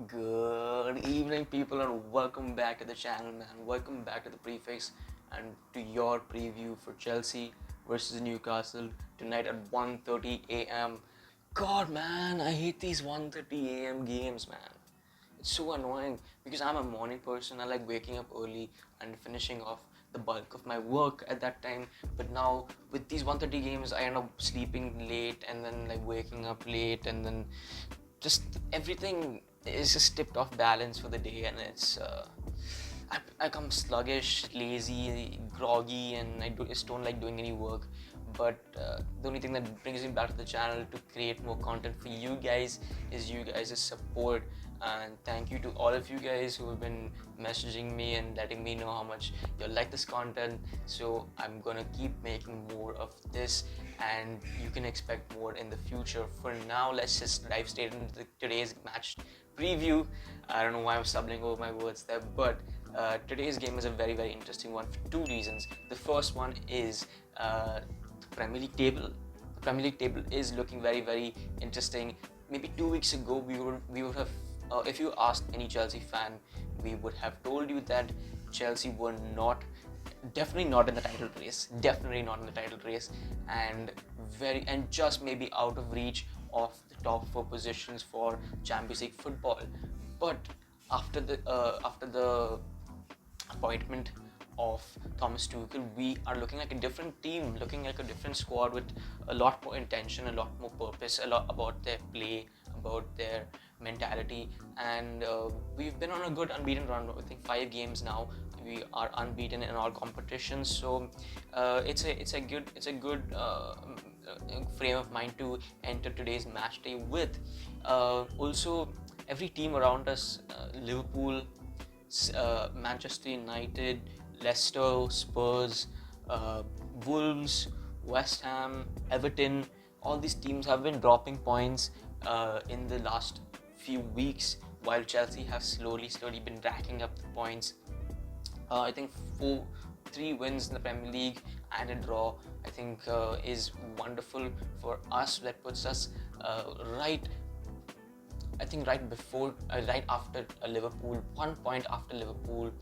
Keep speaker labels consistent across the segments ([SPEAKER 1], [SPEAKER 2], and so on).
[SPEAKER 1] Good evening, people, and welcome back to the channel, man. Welcome back to the Prefix and to your preview for Chelsea versus Newcastle tonight at 1:30 a.m. God, man, I hate these 1:30 a.m. games, man. It's so annoying because I'm a morning person. I like waking up early and finishing off the bulk of my work at that time. But now with these 1:30 games, I end up sleeping late and then like waking up late, and then just everything is just tipped off balance for the day, and I come sluggish, lazy, groggy, and I just don't like doing any work. But the only thing that brings me back to the channel to create more content for you guys is you guys' support. And thank you to all of you guys who have been messaging me and letting me know how much you like this content. So I'm gonna keep making more of this, and you can expect more in the future. For now, let's just dive straight into today's match preview. I don't know why I'm stumbling over my words there, but today's game is a very, very interesting one for two reasons. The first one is the Premier League table. The Premier League table is looking very, very interesting. Maybe 2 weeks ago, we would have, if you asked any Chelsea fan, we would have told you that Chelsea were definitely not in the title race, and just maybe out of reach of the top four positions for Champions League football. But after the appointment of Thomas Tuchel, we are looking like a different team, looking like a different squad with a lot more intention, a lot more purpose, a lot about their play, about their mentality, and we've been on a good unbeaten run. I think 5 games now. We are unbeaten in all competitions, so it's a good frame of mind to enter today's match day with. Also, every team around us, Liverpool, Manchester United, Leicester, Spurs, Wolves, West Ham, Everton, all these teams have been dropping points in the last few weeks, while Chelsea have slowly been racking up the points. I think 3 wins in the Premier League and a draw, I think, is wonderful for us. That puts us right after Liverpool, 1 point after Liverpool.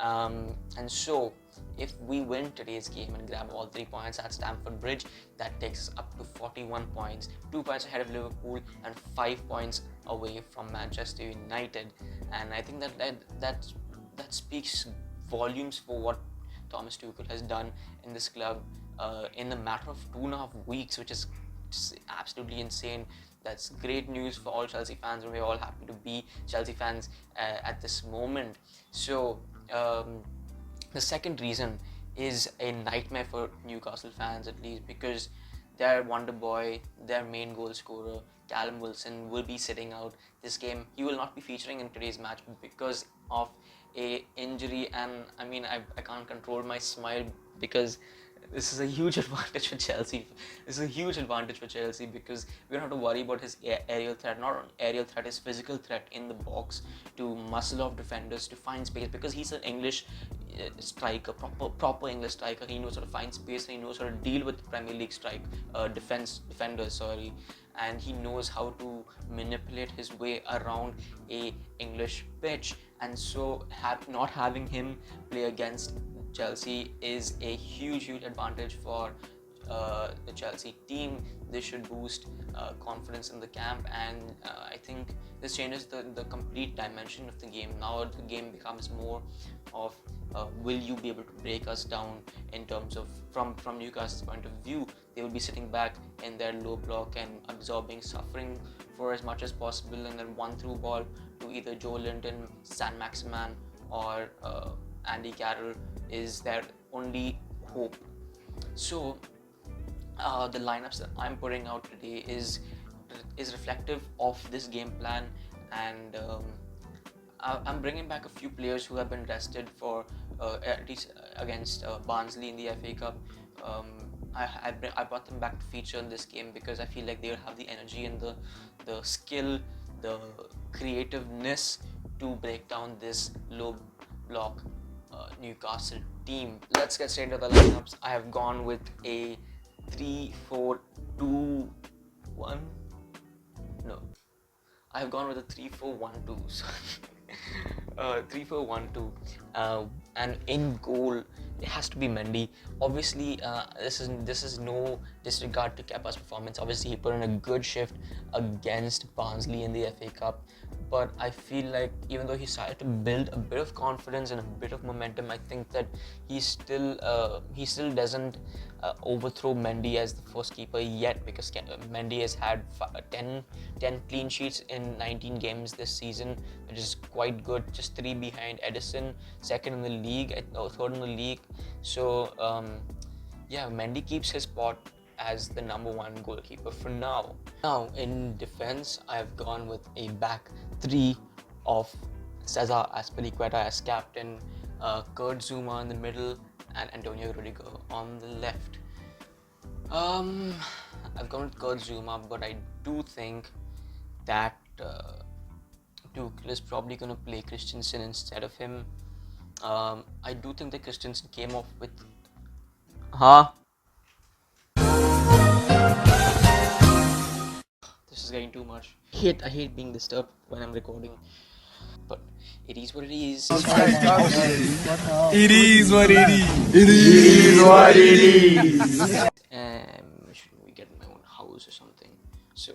[SPEAKER 1] And so if we win today's game and grab all 3 points at Stamford Bridge, that takes us up to 41 points, 2 points ahead of Liverpool and 5 points away from Manchester United. And I think that speaks volumes for what Thomas Tuchel has done in this club in a matter of 2.5 weeks, which is just absolutely insane. That's great news for all Chelsea fans, and we're all happy to be Chelsea fans at this moment. So the second reason is a nightmare for Newcastle fans, at least, because their wonder boy, their main goal scorer, Callum Wilson, will be sitting out this game. He will not be featuring in today's match because of a injury, and I mean, I can't control my smile because this is a huge advantage for Chelsea. Because we don't have to worry about his aerial threat, not aerial threat, his physical threat in the box to muscle off defenders, to find space, because he's an English striker, proper English striker. He knows how to find space, and he knows how to deal with Premier League defenders, and he knows how to manipulate his way around a English pitch. And so not having him play against Chelsea is a huge advantage for the Chelsea team. This should boost confidence in the camp, and I think this changes the complete dimension of the game. Now the game becomes more of will you be able to break us down in terms of from Newcastle's point of view. They will be sitting back in their low block and absorbing suffering for as much as possible, and then one through ball to either Joe Linton, Saint-Maximin, or Andy Carroll is their only hope. So the lineups that I'm putting out today is reflective of this game plan, and I'm bringing back a few players who have been rested for at least against Barnsley in the FA Cup. I brought them back to feature in this game because I feel like they'll have the energy and the skill, the creativeness to break down this low block Newcastle team. Let's get straight into the lineups. I have gone with a 3-4-2-1. No, I've gone with a 3-4-1-2. So 3-4-1-2, and in goal it has to be Mendy. Obviously, this is no disregard to Kepa's performance. Obviously, he put in a good shift against Barnsley in the FA Cup, but I feel like even though he started to build a bit of confidence and a bit of momentum, I think that he still doesn't overthrow Mendy as the first keeper yet, because Mendy has had 10 clean sheets in 19 games this season, which is quite good, just 3 behind Edison, second in the league, third in the league. So yeah, Mendy keeps his spot as the number 1 goalkeeper for now. Now in defense, I've gone with a back 3 of Cesar Azpilicueta as captain, Kurt Zouma in the middle, and Antonio Rudiger on the left. I've gone with Kurt Zouma, but I do think that Tuchel is probably going to play Christensen instead of him. I do think that Christensen came off with... This is getting too much. I hate being disturbed when I'm recording. But it is what it is.
[SPEAKER 2] It is what it is. It is what it is.
[SPEAKER 1] Should we get my own house or something? So,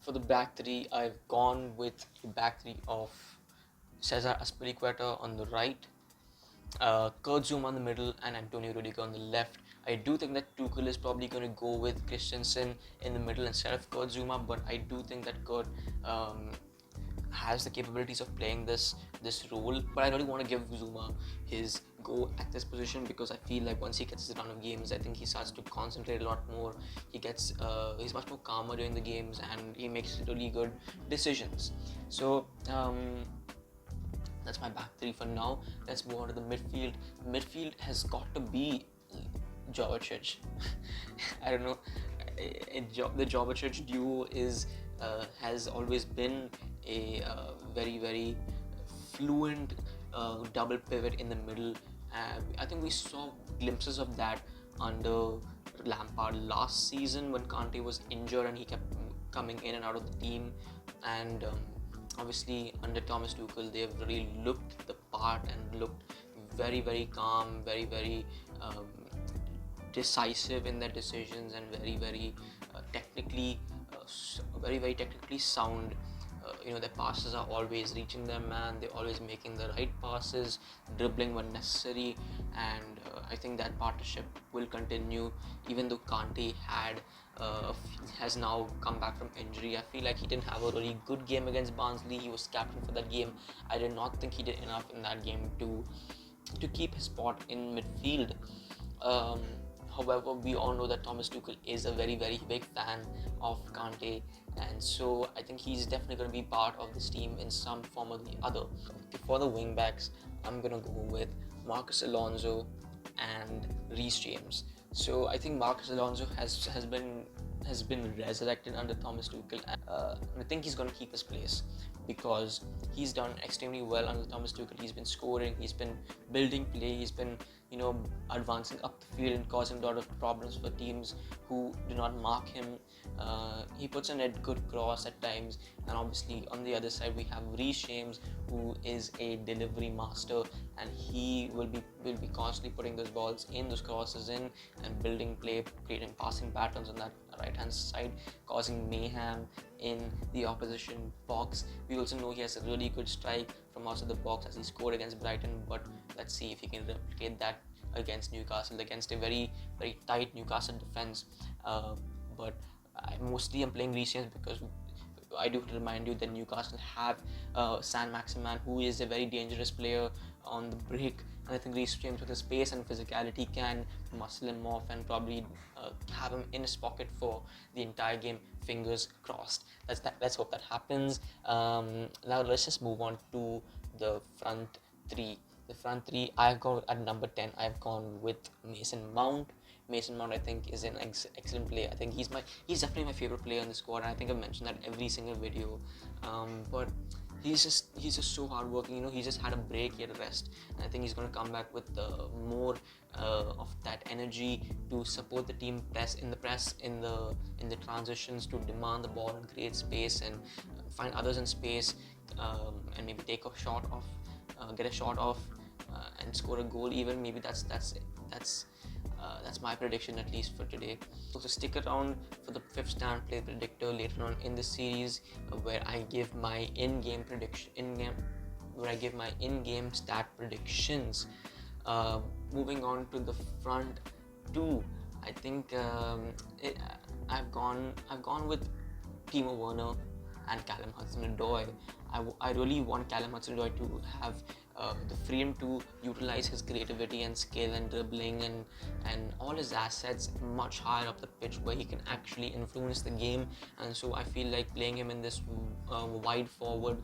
[SPEAKER 1] for the back 3, I've gone with a back 3 of Cesar Azpilicueta on the right, Kurt Zouma on the middle, and Antonio Rudiger on the left. I do think that Tuchel is probably going to go with Christensen in the middle instead of Kurt Zouma, but I do think that Kurt has the capabilities of playing this role, but I really want to give Zouma his go at this position, because I feel like once he gets his run of games, I think he starts to concentrate a lot more. He's much more calmer during the games, and he makes really good decisions. So that's my back 3 for now. Let's move on to the midfield. Midfield has got to be Jovetic. I don't know. The Jovetic duo has always been a very, very fluent double pivot in the middle. I think we saw glimpses of that under Lampard last season when Kante was injured and he kept coming in and out of the team. And obviously under Thomas Tuchel, they've really looked the part and looked very, very calm, very, very decisive in their decisions, and very, very technically sound. Their passes are always reaching their man, they're always making the right passes, dribbling when necessary, and I think that partnership will continue even though Kante has now come back from injury. I feel like he didn't have a really good game against Barnsley. He was captain for that game. I did not think he did enough in that game to keep his spot in midfield. However, we all know that Thomas Tuchel is a very, very big fan of Kante, and so I think he's definitely going to be part of this team in some form or the other. For the wing backs, I'm going to go with Marcus Alonso and Reece James. So I think Marcus Alonso has been resurrected under Thomas Tuchel, and I think he's going to keep his place because he's done extremely well under Thomas Tuchel. He's been scoring, he's been building play, he's been advancing up the field and causing a lot of problems for teams who do not mark him. He puts in a good cross at times, and obviously on the other side we have Reece James, who is a delivery master, and he will be constantly putting those balls in, those crosses in, and building play, creating passing patterns on that right hand side, causing mayhem in the opposition box. We also know he has a really good strike from outside the box, as he scored against Brighton, but let's see if he can replicate that against Newcastle, against a very, very tight Newcastle defense. But mostly I'm playing Reece James because I do remind you that Newcastle have Saint-Maximin, who is a very dangerous player on the break, and I think Reece James with his pace and physicality can muscle him off and probably have him in his pocket for the entire game. Fingers crossed. Let's hope that happens. Now let's just move on to the front 3. The front 3, I've gone at number 10. I've gone with Mason Mount. Mason Mount, I think, is an excellent player. I think he's definitely my favorite player in the squad, and I think I've mentioned that every single video. But he's just so hardworking. You know, he just had a break, he had a rest, and I think he's going to come back with more of that energy to support the team in the transitions, to demand the ball and create space and find others in space, and maybe take a shot off, get a shot off, and score a goal. Even maybe that's it. That's my prediction, at least for today. So stick around for the fifth stand play predictor later on in the series, where I give my in-game stat predictions. Moving on to the front two, I think I've gone with Timo Werner and Callum Hudson-Odoi. I really want Callum Hudson-Odoi to have the freedom to utilize his creativity and skill and dribbling and all his assets much higher up the pitch, where he can actually influence the game. And so I feel like playing him in this wide forward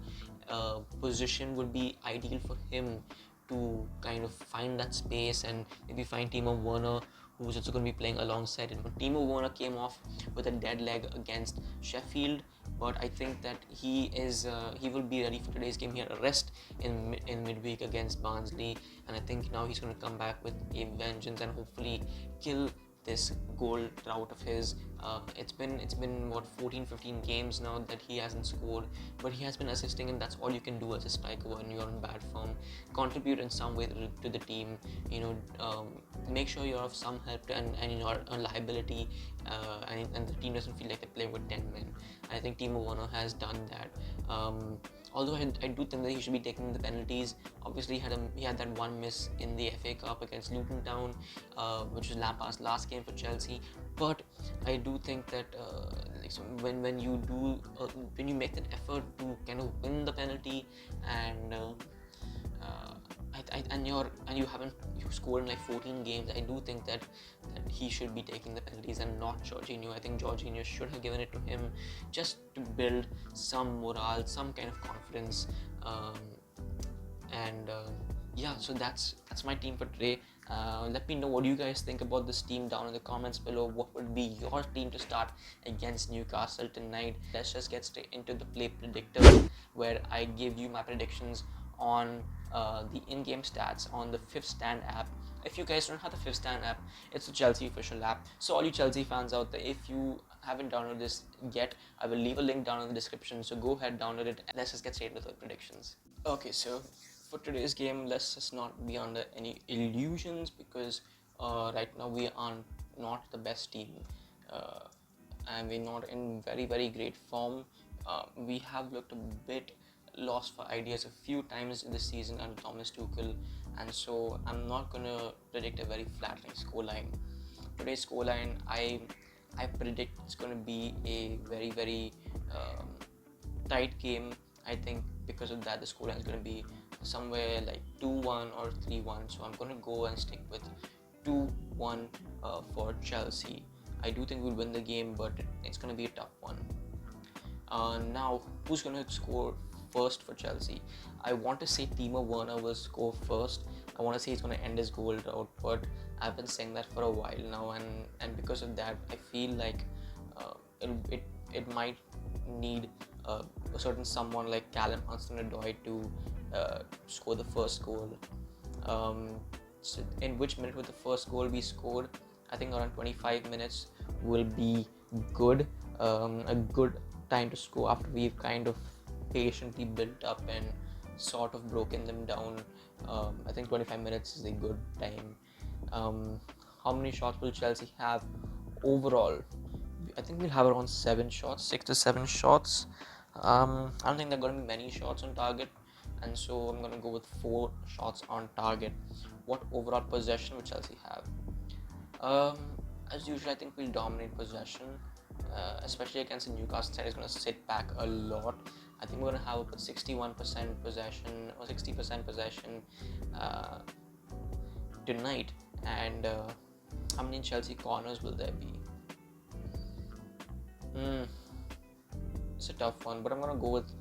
[SPEAKER 1] position would be ideal for him to kind of find that space and maybe find Timo Werner, who's also going to be playing alongside him. Timo Werner came off with a dead leg against Sheffield, but I think that he will be ready for today's game. He had a rest in midweek against Barnsley, and I think now he's going to come back with a vengeance and hopefully kill this goal drought of his. It's been what, 14-15 games now that he hasn't scored, but he has been assisting, and that's all you can do as a striker when you're in bad form. Contribute in some way to the team, make sure you're of some help and you're not a liability, and the team doesn't feel like they're playing with 10 men. I think Timo Werner has done that. Although I do think that he should be taking the penalties. Obviously, he had that one miss in the FA Cup against Luton Town, which was Lampard's last game for Chelsea. But I do think that when you make that effort to kind of win the penalty, and you scored in like 14 games, I do think that he should be taking the penalties and not Jorginho. I think Jorginho should have given it to him just to build some morale, some kind of confidence, so that's my team for today. Let me know what you guys think about this team down in the comments below. What would be your team to start against Newcastle tonight? Let's just get straight into the play predictor, where I give you my predictions on the in-game stats on the Fifth Stand app. If you guys don't have the Fifth Stand app, it's the Chelsea official app. So all you Chelsea fans out there, if you haven't downloaded this yet, I will leave a link down in the description. So go ahead, download it, and let's just get straight into the predictions. Okay, so for today's game, let's just not be under any illusions, because right now we are not the best team, and we're not in very, very great form. We have looked a bit lost for ideas a few times in this season under Thomas Tuchel, and so I'm not gonna predict a very flattering scoreline. Today's scoreline, I predict it's gonna be a very, very tight game. I think because of that, the scoreline is gonna be somewhere like 2-1 or 3-1. So I'm gonna go and stick with 2-1 for Chelsea. I do think we'll win the game, but it's gonna be a tough one. Now, who's gonna score first for Chelsea? I want to say Timo Werner will score first. I want to say he's going to end his goal drought, but I've been saying that for a while now, and because of that, I feel like it might need a certain someone like Callum Hudson-Odoi to score the first goal. So in which minute with the first goal we scored? I think around 25 minutes will be good. A good time to score after we've kind of patiently built up and sort of broken them down. I think 25 minutes is a good time. How many shots will Chelsea have overall? I think we'll have around 6 to 7 shots. I don't think there are going to be many shots on target, and so I'm going to go with 4 shots on target. What overall possession will Chelsea have? As usual, I think we'll dominate possession, especially against the Newcastle side. Is going to sit back a lot. I think we're going to have about 61% possession or 60% possession tonight. And how many Chelsea corners will there be? It's a tough one, but I'm going to go with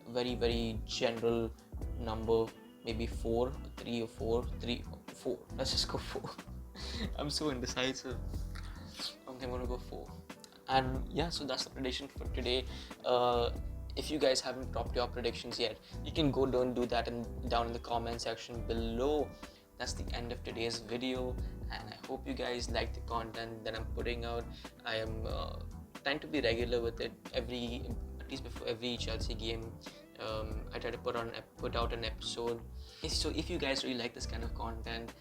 [SPEAKER 1] a very, very general number, maybe 4. Let's just go 4. I'm so indecisive. I'm going to go 4. And yeah, so that's the prediction for today. if you guys haven't dropped your predictions yet, you can go do that down in the comment section below. That's the end of today's video, and I hope you guys like the content that I'm putting out. I am trying to be regular with it. At least before every Chelsea game, I try to put out an episode. So if you guys really like this kind of content,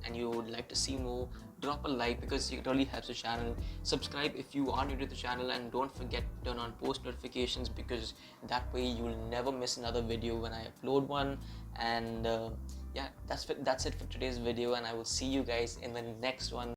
[SPEAKER 1] and you would like to see more, drop a like because it really helps the channel. Subscribe if you are new to the channel, and don't forget to turn on post notifications, because that way you will never miss another video when I upload one. And yeah, that's it for today's video, and I will see you guys in the next one.